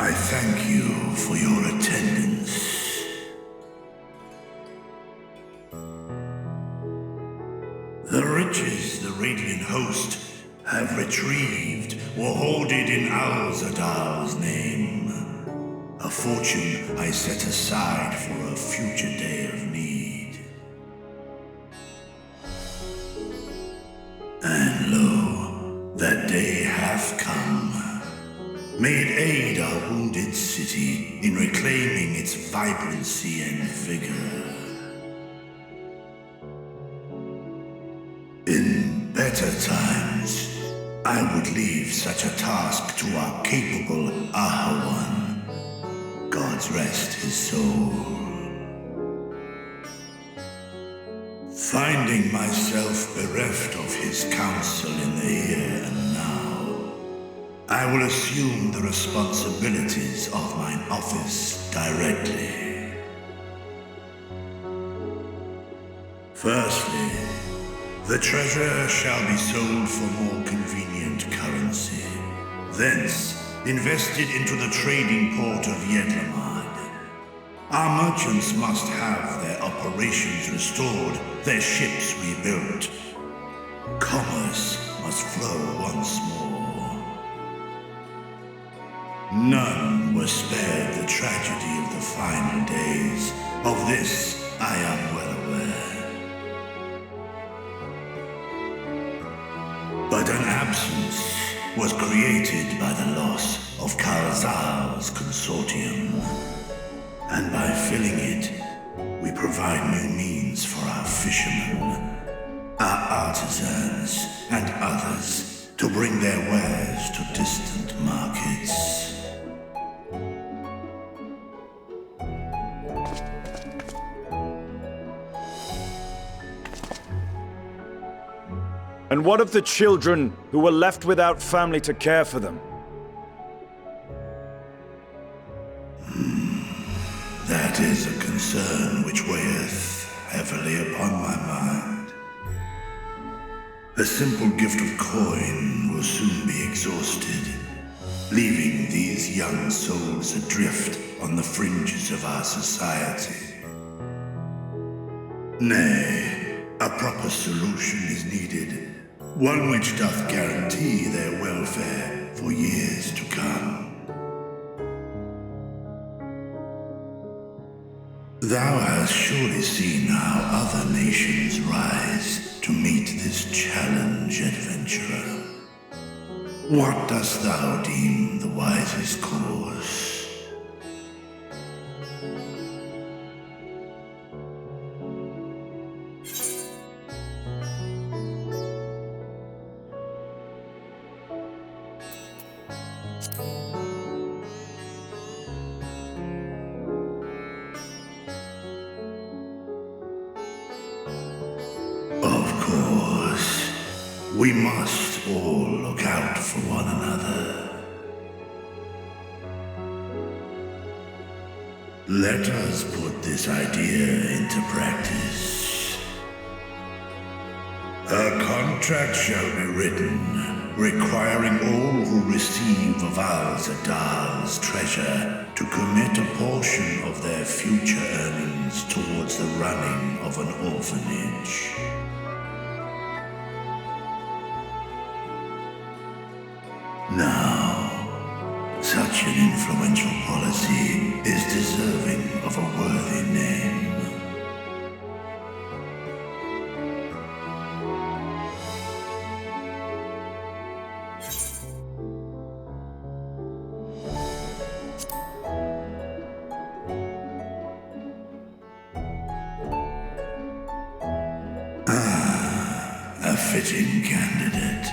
I thank you for your attendance. The riches the Radiant Host have retrieved were hoarded in Al-Zadal's name. A fortune I set aside for a future day of need. And lo, that day hath come. May it aid our wounded city in reclaiming its vibrancy and vigor. In better times, I would leave such a task to our capable Ahawan. God's rest his soul. Finding myself bereft of his counsel in the here and now, I will assume the responsibilities of mine office directly. Firstly, the treasure shall be sold for more convenient currency, thence invested into the trading port of Yedlamad. Our merchants must have their operations restored, their ships rebuilt. Commerce must flow once more. None were spared the tragedy of the final days. Of this I am well aware. But an absence was created by the loss of Karazal's consortium. And by filling it, we provide new means for our fishermen, our artisans, and others to bring their wares to distant markets. And what of the children who were left without family to care for them? That is a concern which weigheth heavily upon my mind. A simple gift of coin will soon be exhausted, leaving these young souls adrift on the fringes of our society. Nay, a proper solution is needed. One which doth guarantee their welfare for years to come. Thou hast surely seen how other nations rise to meet this challenge, adventurer. What dost thou deem the wisest course? We must all look out for one another. Let us put this idea into practice. A contract shall be written, requiring all who receive of Al-Zadal's treasure to commit a portion of their future earnings towards the running of an orphanage. Now, such an influential policy is deserving of a worthy name. A fitting candidate.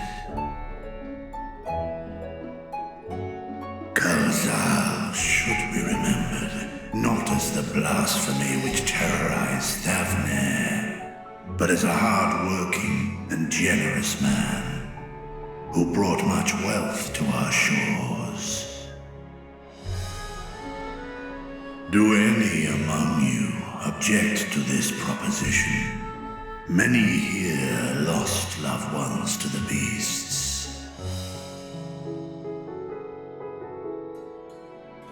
Karazal should be remembered, not as the blasphemy which terrorized Thavnair, but as a hard-working and generous man who brought much wealth to our shores. Do any among you object to this proposition? Many here lost loved ones to the beasts.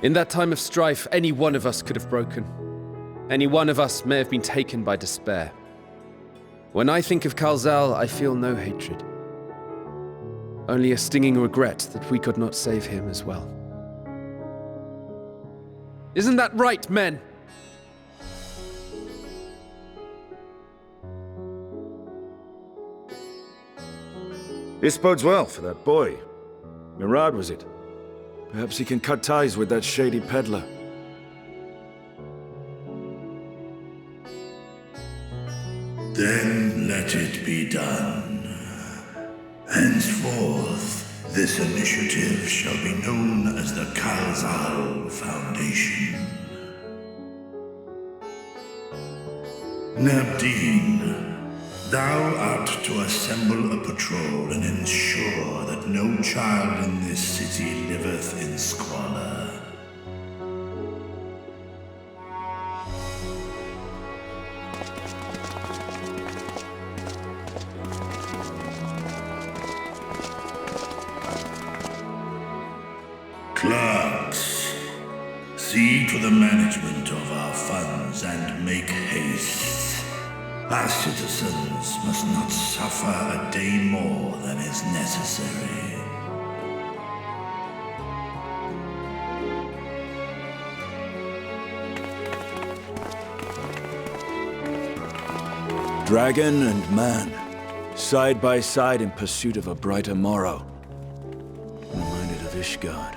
In that time of strife, any one of us could have broken. Any one of us may have been taken by despair. When I think of Kalzal, I feel no hatred. Only a stinging regret that we could not save him as well. Isn't that right, men? This bodes well for that boy. Mirad, was it? Perhaps he can cut ties with that shady peddler. Then let it be done. Henceforth, this initiative shall be known as the Kalzal Foundation. Nabdeen, thou art to assemble a patrol and ensure that no child in this city liveth in squalor. Clerks, see to the management of our funds and make haste. Our citizens must not suffer a day more than is necessary. Dragon and man, side by side in pursuit of a brighter morrow. Reminded of Ishgard.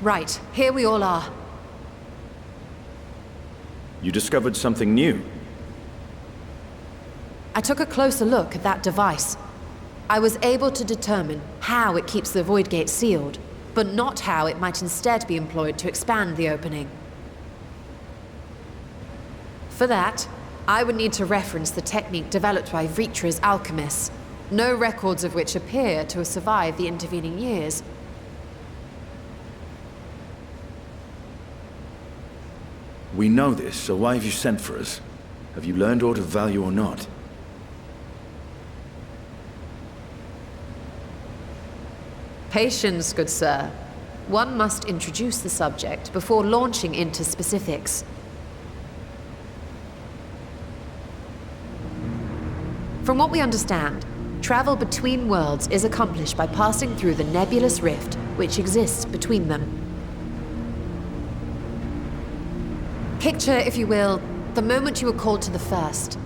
Right, here we all are. You discovered something new. I took a closer look at that device. I was able to determine how it keeps the Void Gate sealed, but not how it might instead be employed to expand the opening. For that, I would need to reference the technique developed by Vritra's alchemists, no records of which appear to have survived the intervening years. We know this, so why have you sent for us? Have you learned aught of value or not? Patience, good sir. One must introduce the subject before launching into specifics. From what we understand, travel between worlds is accomplished by passing through the nebulous rift which exists between them. Picture, if you will, the moment you were called to the first.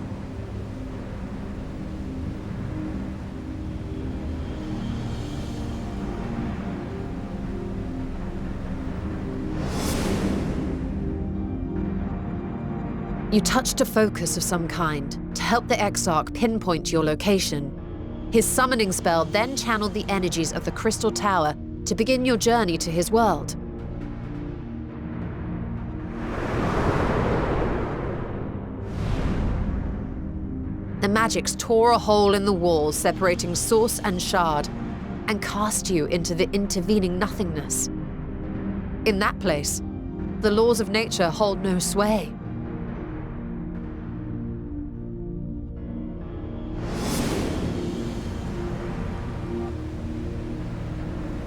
You touched a focus of some kind to help the Exarch pinpoint your location. His summoning spell then channeled the energies of the Crystal Tower to begin your journey to his world. The magics tore a hole in the wall separating source and shard, and cast you into the intervening nothingness. In that place, the laws of nature hold no sway.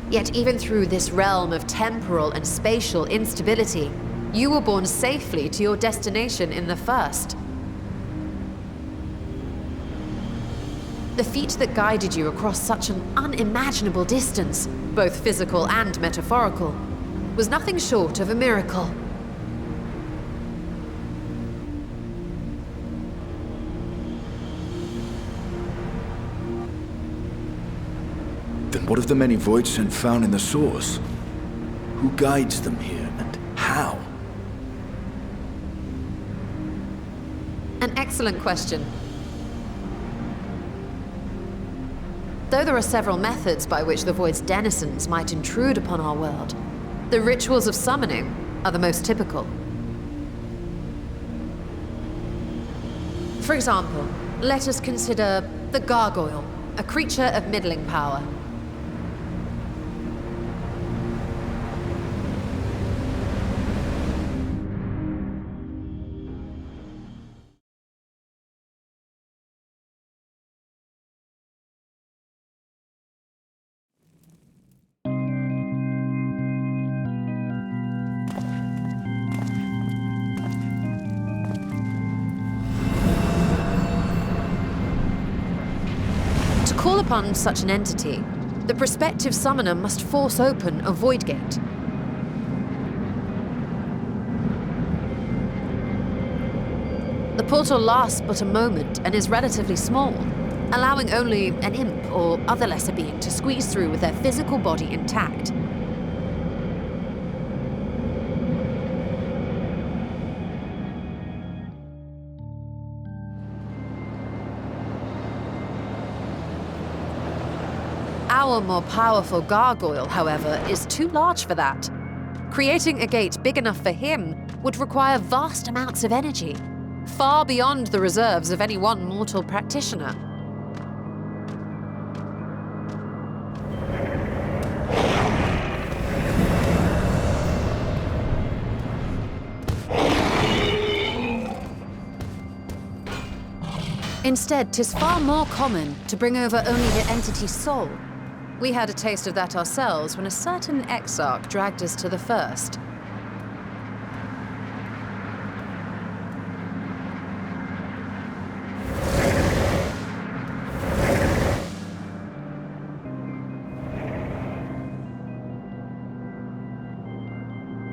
Yet even through this realm of temporal and spatial instability, you were borne safely to your destination in the first. The feat that guided you across such an unimaginable distance, both physical and metaphorical, was nothing short of a miracle. Then what of the many voids sent found in the source? Who guides them here, and how? An excellent question. Though there are several methods by which the Void's denizens might intrude upon our world, the rituals of summoning are the most typical. For example, let us consider the Gargoyle, a creature of middling power. To call upon such an entity, the prospective summoner must force open a void gate. The portal lasts but a moment and is relatively small, allowing only an imp or other lesser being to squeeze through with their physical body intact. Our more powerful gargoyle, however, is too large for that. Creating a gate big enough for him would require vast amounts of energy, far beyond the reserves of any one mortal practitioner. Instead, 'tis far more common to bring over only the entity's soul. We had a taste of that ourselves when a certain Exarch dragged us to the first.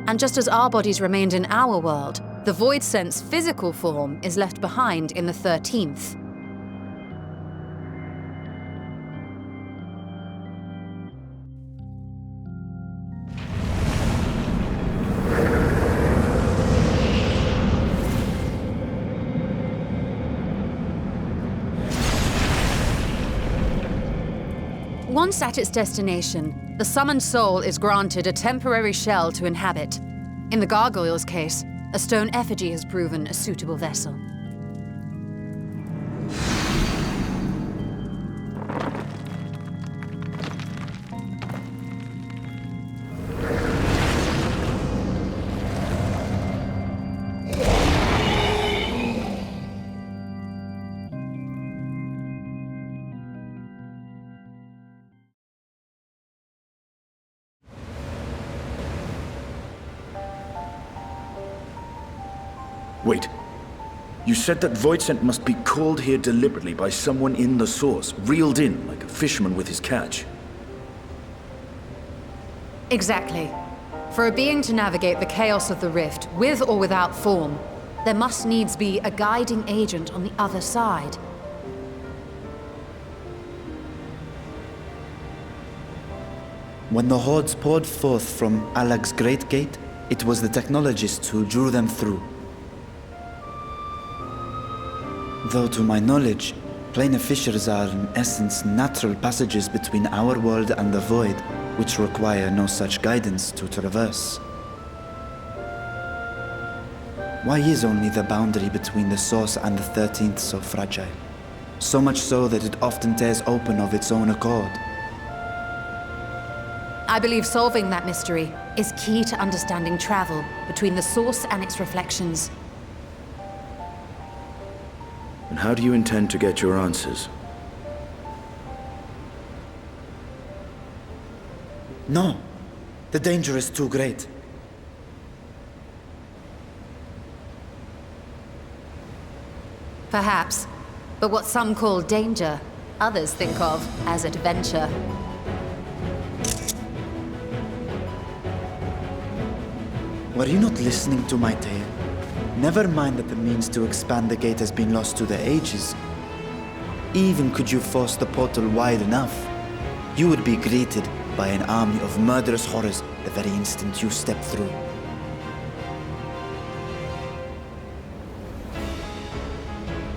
And just as our bodies remained in our world, the Void Sense physical form is left behind in the 13th. Once at its destination, the summoned soul is granted a temporary shell to inhabit. In the gargoyle's case, a stone effigy has proven a suitable vessel. Wait. You said that Voidsent must be called here deliberately by someone in the source, reeled in like a fisherman with his catch. Exactly. For a being to navigate the chaos of the rift, with or without form, there must needs be a guiding agent on the other side. When the hordes poured forth from Alag's Great Gate, it was the technologists who drew them through. Though to my knowledge, planar fissures are in essence natural passages between our world and the void, which require no such guidance to traverse. Why is only the boundary between the Source and the 13th so fragile? So much so that it often tears open of its own accord. I believe solving that mystery is key to understanding travel between the Source and its reflections. And how do you intend to get your answers? No, the danger is too great. Perhaps, but what some call danger, others think of as adventure. Were you not listening to my tale? Never mind that the means to expand the gate has been lost to the ages. Even could you force the portal wide enough, you would be greeted by an army of murderous horrors the very instant you step through.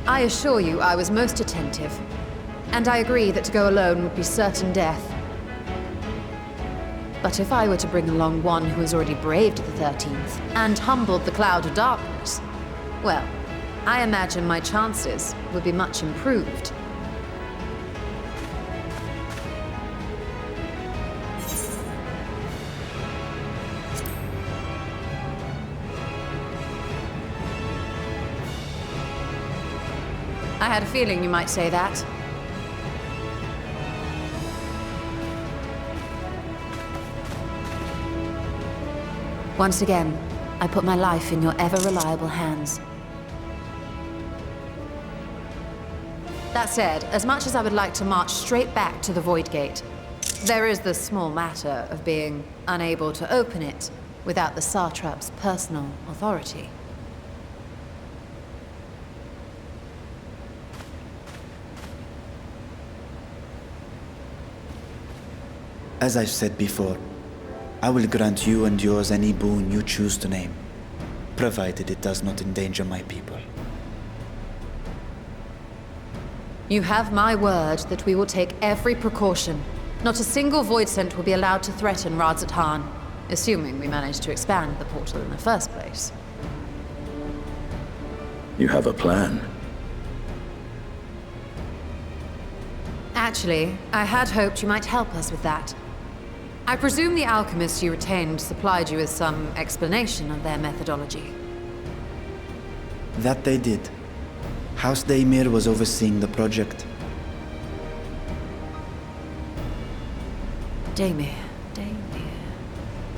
I assure you I was most attentive, and I agree that to go alone would be certain death. But if I were to bring along one who has already braved the 13th and humbled the cloud of darkness, well, I imagine my chances would be much improved. I had a feeling you might say that. Once again, I put my life in your ever-reliable hands. That said, as much as I would like to march straight back to the Void Gate, there is the small matter of being unable to open it without the Satrap's personal authority. As I've said before, I will grant you and yours any boon you choose to name, provided it does not endanger my people. You have my word that we will take every precaution. Not a single Voidsent will be allowed to threaten Radzat Han, assuming we manage to expand the portal in the first place. You have a plan. Actually, I had hoped you might help us with that. I presume the alchemists you retained supplied you with some explanation of their methodology. That they did. House Daimir was overseeing the project. Daimir.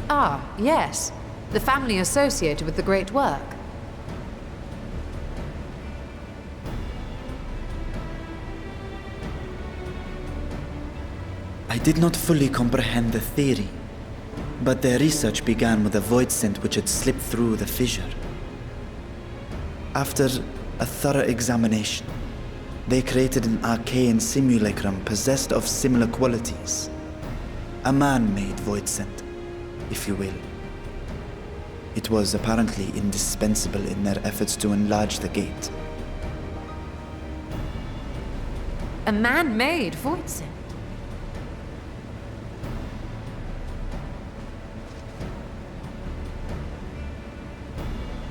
Ah, yes. The family associated with the great work. I did not fully comprehend the theory, but their research began with a Voidsent which had slipped through the fissure. After a thorough examination, they created an arcane simulacrum possessed of similar qualities. A man-made Voidsent, if you will. It was apparently indispensable in their efforts to enlarge the gate. A man-made Voidsent?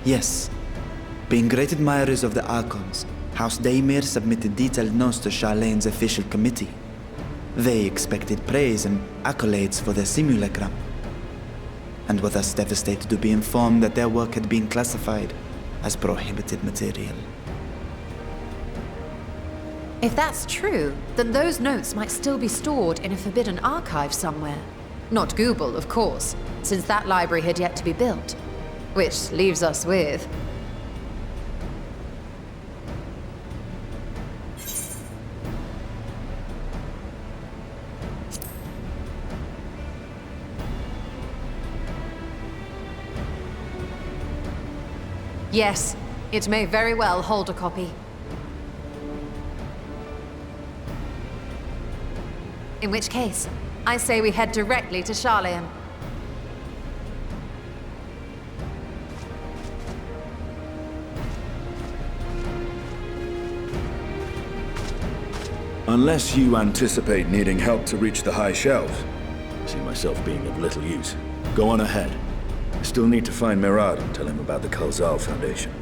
Yes. Being great admirers of the Archons, House Daymir submitted detailed notes to Charlene's official committee. They expected praise and accolades for their simulacrum, and were thus devastated to be informed that their work had been classified as prohibited material. If that's true, then those notes might still be stored in a forbidden archive somewhere. Not Google, of course, since that library had yet to be built. Which leaves us with... Yes, it may very well hold a copy. In which case, I say we head directly to Charlene. Unless you anticipate needing help to reach the high shelves, I see myself being of little use. Go on ahead. I still need to find Mirad and tell him about the Kalzal Foundation.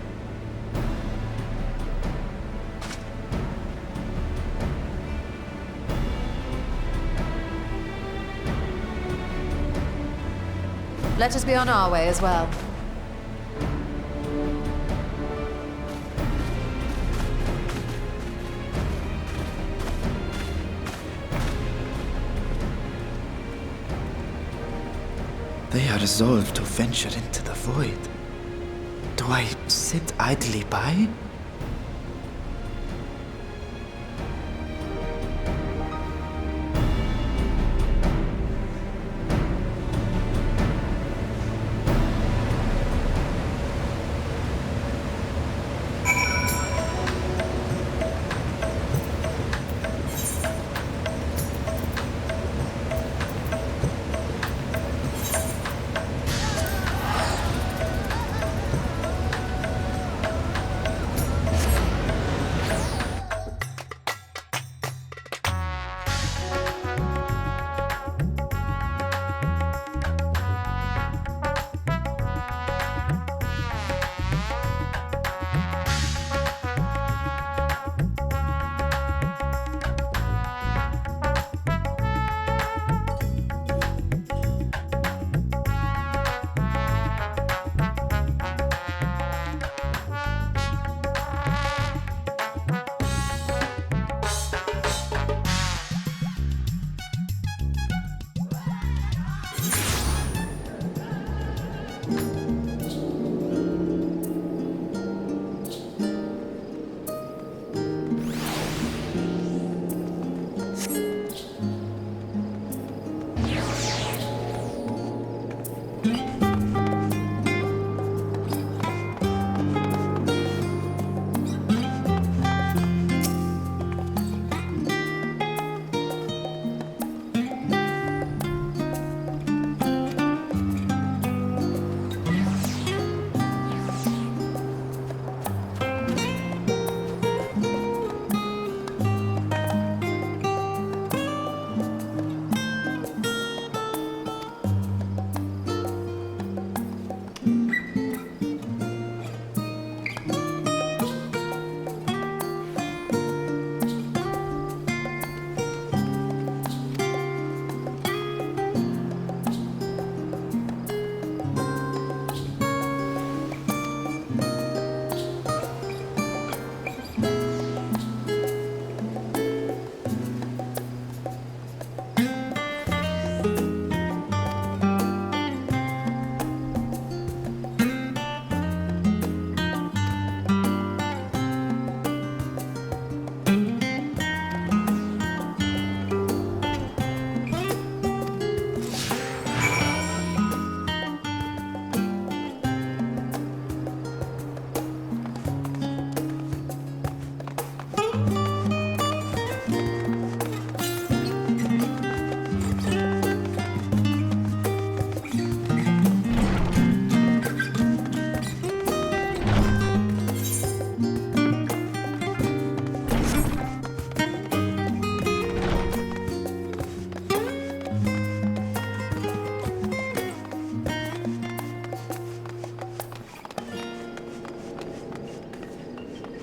Let us be on our way as well. They are resolved to venture into the void. Do I sit idly by?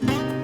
it.